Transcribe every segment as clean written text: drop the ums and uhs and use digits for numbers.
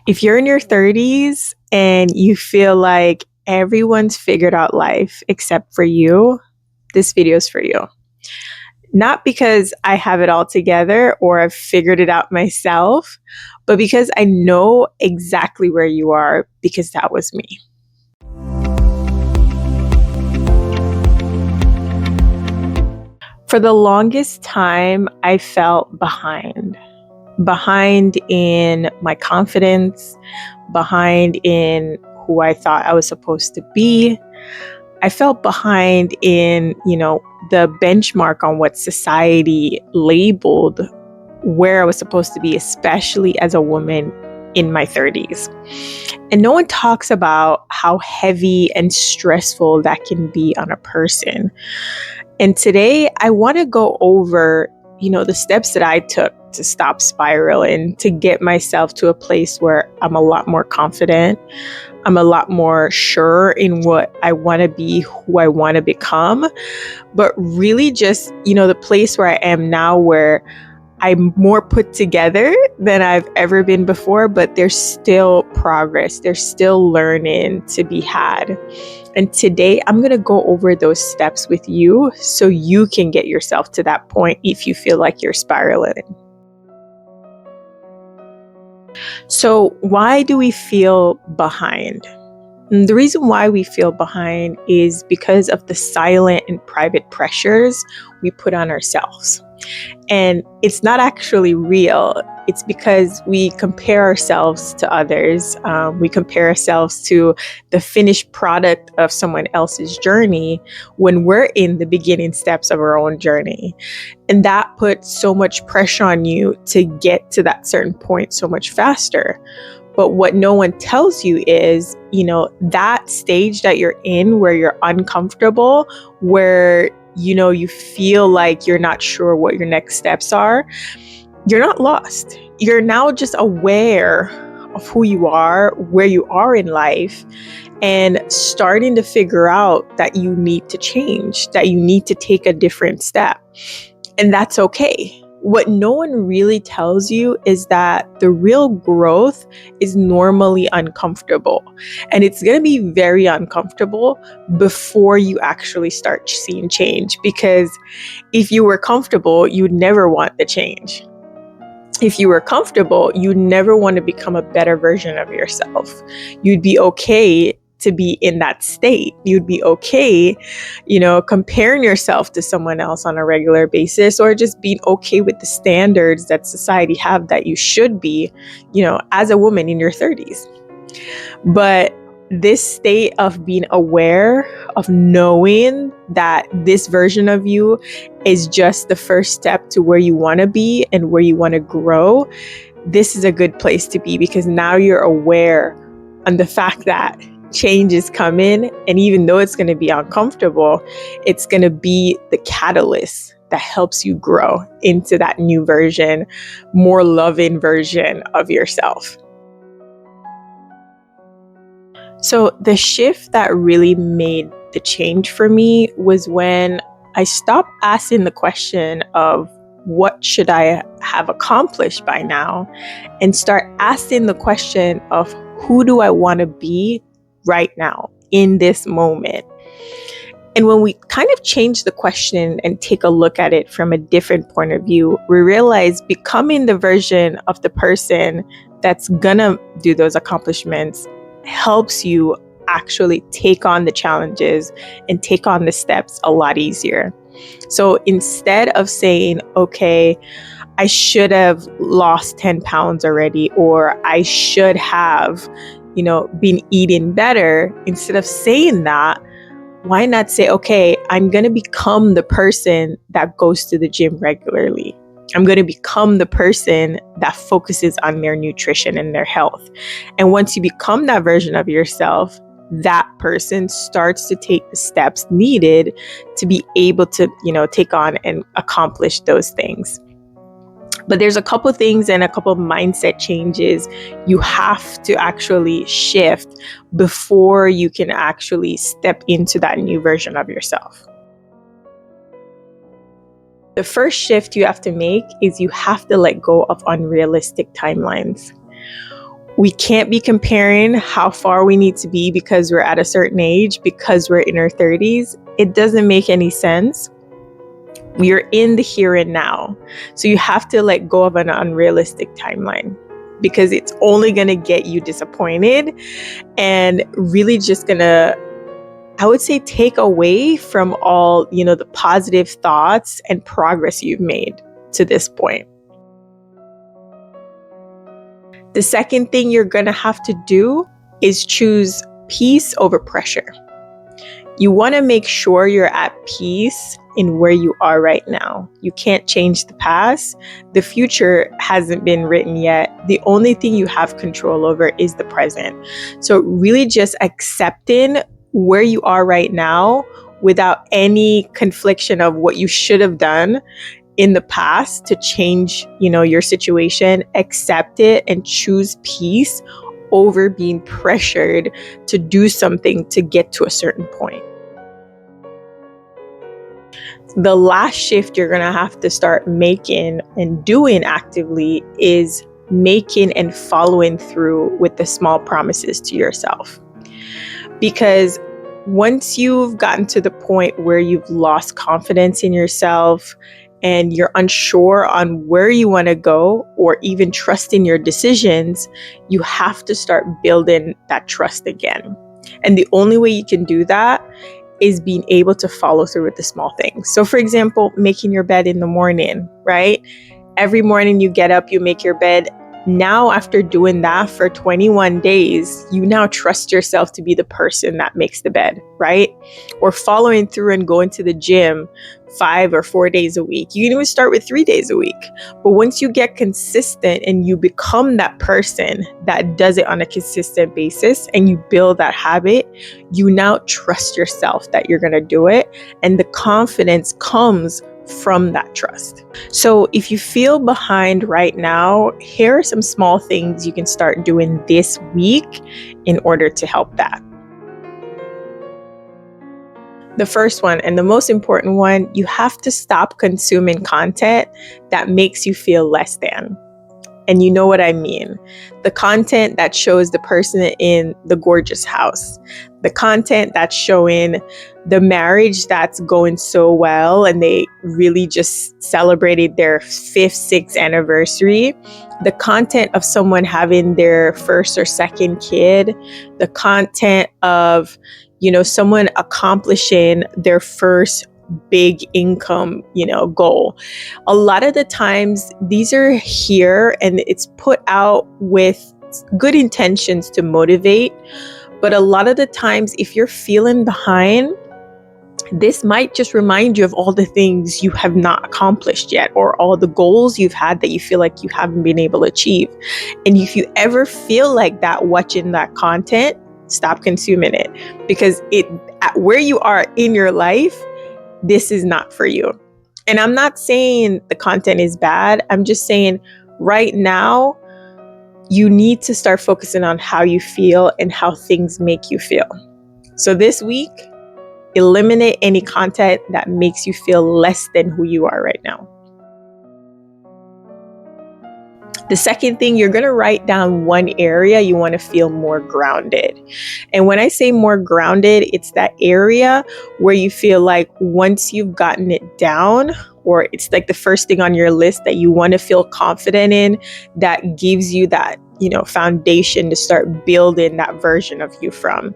If you're in your 30s and you feel like everyone's figured out life except for you, this video is for you. Not because I have it all together or I've figured it out myself, but because I know exactly where you are, because that was me. For the longest time, I felt behind in my confidence, behind in who I thought I was supposed to be. I felt behind in, the benchmark on what society labeled where I was supposed to be, especially as a woman in my 30s. And no one talks about how heavy and stressful that can be on a person. And today I want to go over, the steps that I took to stop spiraling, to get myself to a place where I'm a lot more confident. I'm a lot more sure in what I want to be, who I want to become, but really just, the place where I am now, where I'm more put together than I've ever been before, but there's still progress. There's still learning to be had. And today I'm going to go over those steps with you so you can get yourself to that point if you feel like you're spiraling. So why do we feel behind? And the reason why we feel behind is because of the silent and private pressures we put on ourselves. And it's not actually real. It's because we compare ourselves to others. We compare ourselves to the finished product of someone else's journey when we're in the beginning steps of our own journey. And that puts so much pressure on you to get to that certain point so much faster. But what no one tells you is, that stage that you're in where you're uncomfortable, where you feel like you're not sure what your next steps are, you're not lost. You're now just aware of who you are, where you are in life, and starting to figure out that you need to change, that you need to take a different step. And that's okay. What no one really tells you is that the real growth is normally uncomfortable. And it's going to be very uncomfortable before you actually start seeing change. Because if you were comfortable, you'd never want the change. If you were comfortable, you'd never want to become a better version of yourself. You'd be okay to be in that state. You'd be okay, comparing yourself to someone else on a regular basis, or just being okay with the standards that society have that you should be, as a woman in your 30s. But this state of being aware, of knowing that this version of you is just the first step to where you want to be and where you want to grow, this is a good place to be, because now you're aware on the fact that change is coming. And even though it's going to be uncomfortable, it's going to be the catalyst that helps you grow into that new version, more loving version of yourself. So the shift that really made the change for me was when I stopped asking the question of what should I have accomplished by now, and start asking the question of who do I want to be right now in this moment. And when we kind of change the question and take a look at it from a different point of view, we realize becoming the version of the person that's gonna do those accomplishments helps you actually take on the challenges and take on the steps a lot easier. So instead of saying, okay, I should have lost 10 pounds already, or I should have, been eating better, instead of saying that, why not say, okay, I'm going to become the person that goes to the gym regularly. I'm going to become the person that focuses on their nutrition and their health. And once you become that version of yourself, that person starts to take the steps needed to be able to, take on and accomplish those things. But there's a couple things and a couple of mindset changes you have to actually shift before you can actually step into that new version of yourself. The first shift you have to make is you have to let go of unrealistic timelines. We can't be comparing how far we need to be because we're at a certain age, because we're in our 30s. It doesn't make any sense. We are in the here and now. So you have to let go of an unrealistic timeline, because it's only going to get you disappointed and really just going to, I would say, take away from all, the positive thoughts and progress you've made to this point. The second thing you're going to have to do is choose peace over pressure. You want to make sure you're at peace in where you are right now. You can't change the past. The future hasn't been written yet. The only thing you have control over is the present. So really just accepting where you are right now without any confliction of what you should have done in the past to change, your situation. Accept it and choose peace over being pressured to do something to get to a certain point. The last shift you're going to have to start making and doing actively is making and following through with the small promises to yourself. Because once you've gotten to the point where you've lost confidence in yourself and you're unsure on where you want to go or even trusting your decisions, you have to start building that trust again. And the only way you can do that is being able to follow through with the small things. So for example, making your bed in the morning, right? Every morning you get up, you make your bed. Now, after doing that for 21 days, you now trust yourself to be the person that makes the bed, right? Or following through and going to the gym 5 or 4 days a week. You can even start with 3 days a week. But once you get consistent and you become that person that does it on a consistent basis and you build that habit, you now trust yourself that you're going to do it. And the confidence comes from that trust. So if you feel behind right now, here are some small things you can start doing this week in order to help that. The first one, and the most important one, you have to stop consuming content that makes you feel less than. And you know what I mean. The content that shows the person in the gorgeous house, the content that's showing the marriage that's going so well and they really just celebrated their 5th, 6th anniversary, the content of someone having their first or second kid, the content of, someone accomplishing their first big income, goal. A lot of the times these are here and it's put out with good intentions to motivate. But a lot of the times, if you're feeling behind, this might just remind you of all the things you have not accomplished yet, or all the goals you've had that you feel like you haven't been able to achieve. And if you ever feel like that watching that content, stop consuming it, because at where you are in your life, this is not for you. And I'm not saying the content is bad. I'm just saying right now, you need to start focusing on how you feel and how things make you feel. So this week, eliminate any content that makes you feel less than who you are right now. The second thing, you're going to write down one area you want to feel more grounded. And when I say more grounded, it's that area where you feel like once you've gotten it down, or it's like the first thing on your list that you want to feel confident in, that gives you that, foundation to start building that version of you from.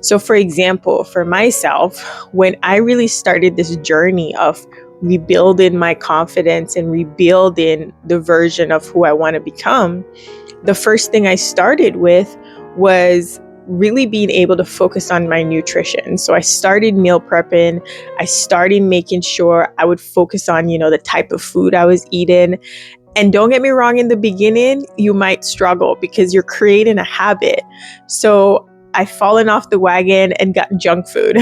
So for example, for myself, when I really started this journey of rebuilding my confidence and rebuilding the version of who I want to become, the first thing I started with was really being able to focus on my nutrition. So I started meal prepping. I started making sure I would focus on, the type of food I was eating. And don't get me wrong, in the beginning, you might struggle because you're creating a habit. So I've fallen off the wagon and got junk food.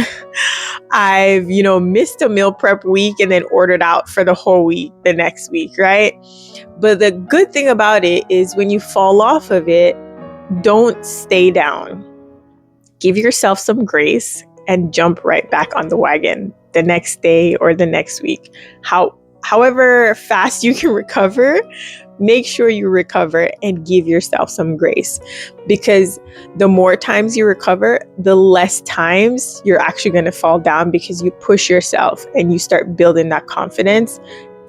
I've, missed a meal prep week and then ordered out for the whole week the next week, right? But the good thing about it is when you fall off of it, don't stay down. Give yourself some grace and jump right back on the wagon the next day or the next week. however fast you can recover, make sure you recover and give yourself some grace, because the more times you recover, the less times you're actually going to fall down, because you push yourself and you start building that confidence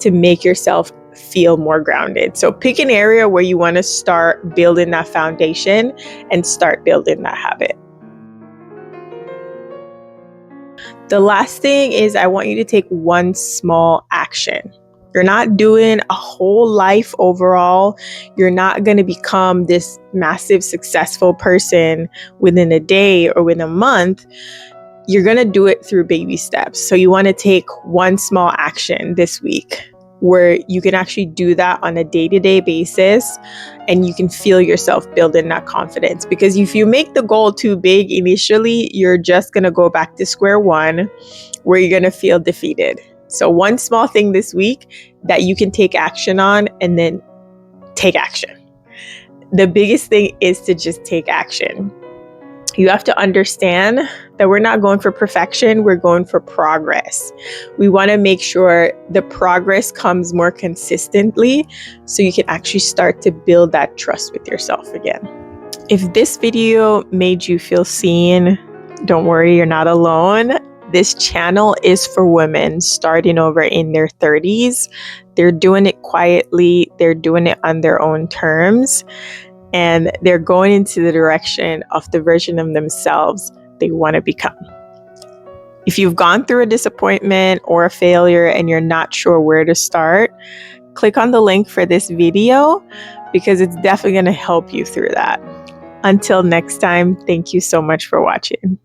to make yourself feel more grounded. So pick an area where you want to start building that foundation and start building that habit. The last thing is, I want you to take one small action. You're not doing a whole life overall. You're not going to become this massive successful person within a day or within a month. You're going to do it through baby steps. So you want to take one small action this week where you can actually do that on a day-to-day basis, and you can feel yourself building that confidence. Because if you make the goal too big initially, you're just going to go back to square one where you're going to feel defeated. So one small thing this week that you can take action on, and then take action. The biggest thing is to just take action. You have to understand that we're not going for perfection, we're going for progress. We want to make sure the progress comes more consistently so you can actually start to build that trust with yourself again. If this video made you feel seen, don't worry, you're not alone. This channel is for women starting over in their 30s. They're doing it quietly, they're doing it on their own terms, and they're going into the direction of the version of themselves they want to become. If you've gone through a disappointment or a failure and you're not sure where to start, click on the link for this video, because it's definitely going to help you through that. Until next time, thank you so much for watching.